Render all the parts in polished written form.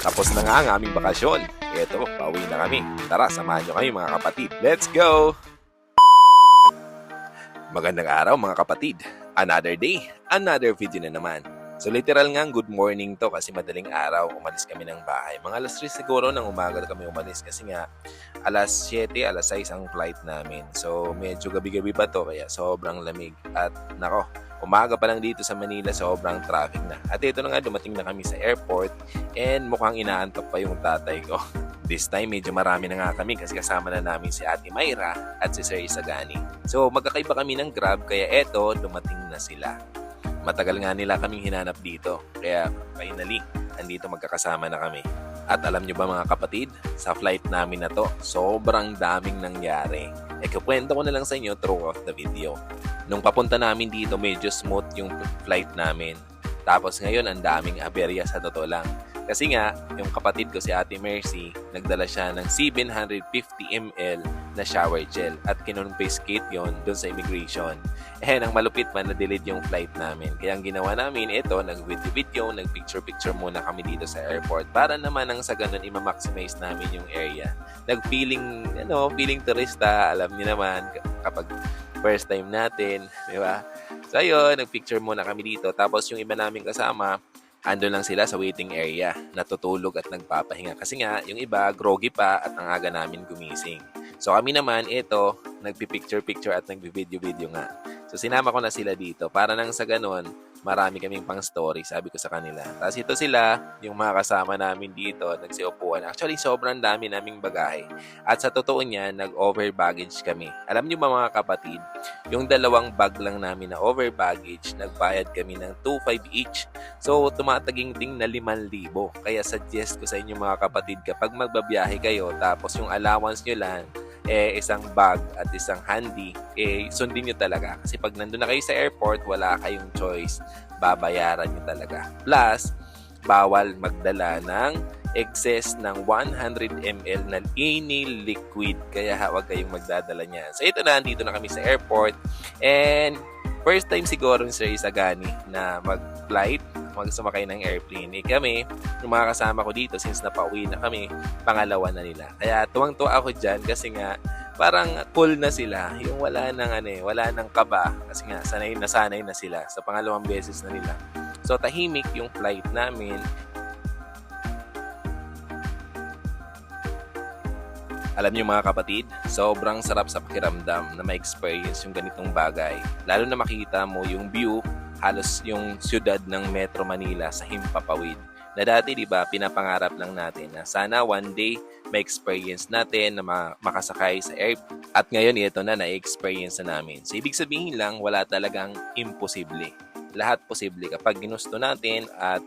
Tapos na nga ang aming bakasyon. Eto, pauwi na kami. Tara, samahan nyo kami mga kapatid. Let's go! Magandang araw mga kapatid. Another day, another video na naman. So literal nga good morning to kasi madaling araw umalis kami ng bahay. Mga alas 3 siguro ng umaga kami umalis kasi nga alas 7, alas 6 ang flight namin. So medyo gabi-gabi pa to kaya sobrang lamig. At nako, umaga pa lang dito sa Manila, sobrang traffic na. At ito na nga, dumating na kami sa airport and mukhang inaantok pa yung tatay ko. This time, medyo marami na nga kami kasi kasama na namin si Ate Mayra at si Sir Isagani. So, magkakaiba kami ng Grab kaya eto, dumating na sila. Matagal nga nila kaming hinanap dito. Kaya, finally, andito magkakasama na kami. At alam nyo ba mga kapatid, sa flight namin na to, sobrang daming nangyari. Kukwento ko na lang sa inyo throughout the video. Nung papunta namin dito, medyo smooth yung flight namin. Tapos ngayon, ang daming aberya sa totoo lang. Kasi nga, yung kapatid ko si Ate Mercy, nagdala siya ng 750 ml na shower gel at kinonfiscate yon doon sa immigration. Ang malupit man, na-delayed yung flight namin. Kaya ang ginawa namin, ito, nag-video, nag-picture-picture muna kami dito sa airport para naman nang sa ganun, i-maximize namin yung area. Nag-feeling, feeling turista, alam niyo naman, kapag first time natin, di ba? So ayun, nag-picture muna kami dito. Tapos yung iba namin kasama, andun lang sila sa waiting area, natutulog at nagpapahinga. Kasi nga, yung iba, groggy pa at ang aga namin gumising. So kami naman, ito, nagpipicture-picture at nagbi-video-video nga. So sinama ko na sila dito para nang sa ganun, marami kaming pang story, sabi ko sa kanila. Tapos ito sila, yung mga kasama namin dito, nagsiupuan. Actually, sobrang dami naming bagahe. At sa totoo niya, nag-over baggage kami. Alam niyo ba mga kapatid, yung dalawang bag lang namin na over baggage, nagbayad kami ng 2,500 each. So, tumataging-ting na 5,000. Kaya suggest ko sa inyo mga kapatid, kapag magbabiyahe kayo, tapos yung allowance nyo lang, isang bag at isang handy, sundin nyo talaga. Kasi pag nandun na kayo sa airport, wala kayong choice. Babayaran nyo talaga. Plus, bawal magdala ng excess ng 100 ml na any liquid. Kaya huwag kayong magdadala niyan. So, ito na, dito na kami sa airport. And, first time siguro ni Sir Isagani na mag-flight, magsumakay ng airplane. Kami, yung mga kasama ko dito, since napauwi na kami, pangalawa na nila. Kaya tuwang-tuwa ako dyan kasi nga, parang cool na sila. Yung wala nang kaba. Kasi nga, sanay na sila sa pangalawang beses na nila. So, tahimik yung flight namin. Alam niyo mga kapatid, sobrang sarap sa pakiramdam na ma-experience yung ganitong bagay. Lalo na makita mo yung view, halos yung siyudad ng Metro Manila sa himpapawid. Na dati, di ba, pinapangarap lang natin na sana one day ma-experience natin na makasakay sa airplane. At ngayon, ito na-experience na namin. So, ibig sabihin lang, wala talagang imposible. Lahat posible kapag ginusto natin at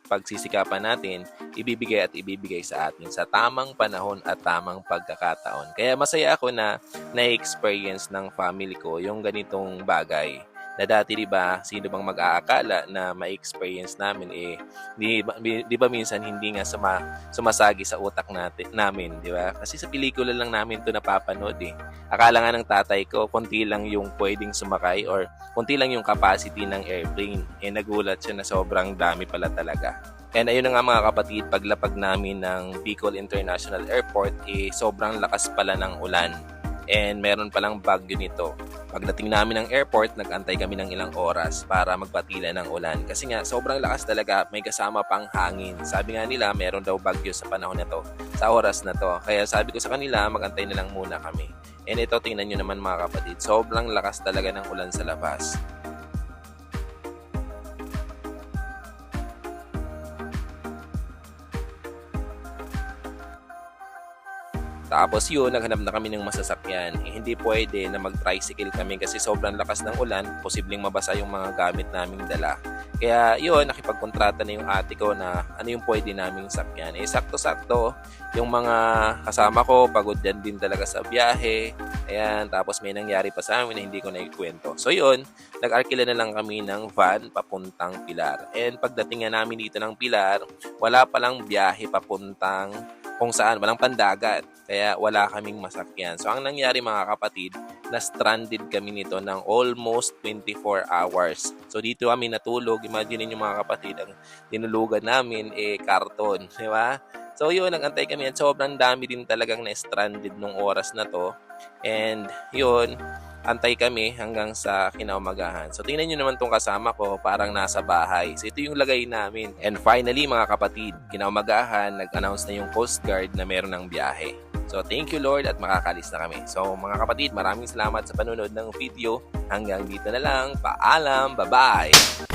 pagsisikapan natin, ibibigay sa atin sa tamang panahon at tamang pagkakataon. Kaya masaya ako na na-experience ng family ko yung ganitong bagay. Na dati, di ba, sino bang mag-aakala na ma-experience namin, di ba minsan hindi nga sumasagi sa utak namin, di ba? Kasi sa pelikula lang namin to napapanood Akala nga ng tatay ko, konti lang yung pwedeng sumakay or konti lang yung capacity ng airplane. Nagulat siya na sobrang dami pala talaga. And ayun na nga mga kapatid, paglapag namin ng Bicol International Airport, sobrang lakas pala ng ulan. And meron palang bagyo nito. Pagdating namin ng airport, nag-antay kami ng ilang oras para magpatila ng ulan. Kasi nga, sobrang lakas talaga, may kasama pang hangin. Sabi nga nila, meron daw bagyo sa panahon na to, sa oras na to. Kaya sabi ko sa kanila, mag-antay na lang muna kami. And ito, tingnan nyo naman mga kapatid, sobrang lakas talaga ng ulan sa labas. Tapos yun, naghanap na kami ng masasakyan. Hindi pwede na mag-tricycle kami kasi sobrang lakas ng ulan, posibleng mabasa yung mga gamit naming dala. Kaya yun, nakipagkontrata na yung ate ko na ano yung pwede naming sakyan. Sakto-sakto, yung mga kasama ko, pagod din talaga sa biyahe. Ayan, tapos may nangyari pa sa amin na hindi ko na ikwento. So yun, nag-arkila na lang kami ng van papuntang Pilar. And pagdating nga namin dito ng Pilar, wala palang biyahe papuntang kung saan walang pandagat. Kaya wala kaming masakyan. So ang nangyari mga kapatid, na-stranded kami nito ng almost 24 hours. So dito kami natulog. Imagine niyo mga kapatid, ang tinulugan namin karton, di ba? So yun, nagantay kami at sobrang dami din talagang na-stranded nung oras na to. And yun, antay kami hanggang sa kinaumagahan. So tingnan nyo naman tong kasama ko, parang nasa bahay. So ito yung lagay namin. And finally mga kapatid, kinaumagahan, nag-announce na yung Coast Guard na meron ng biyahe. So thank you Lord at makakalis na kami. So mga kapatid, maraming salamat sa panonood ng video. Hanggang dito na lang. Paalam. Bye-bye.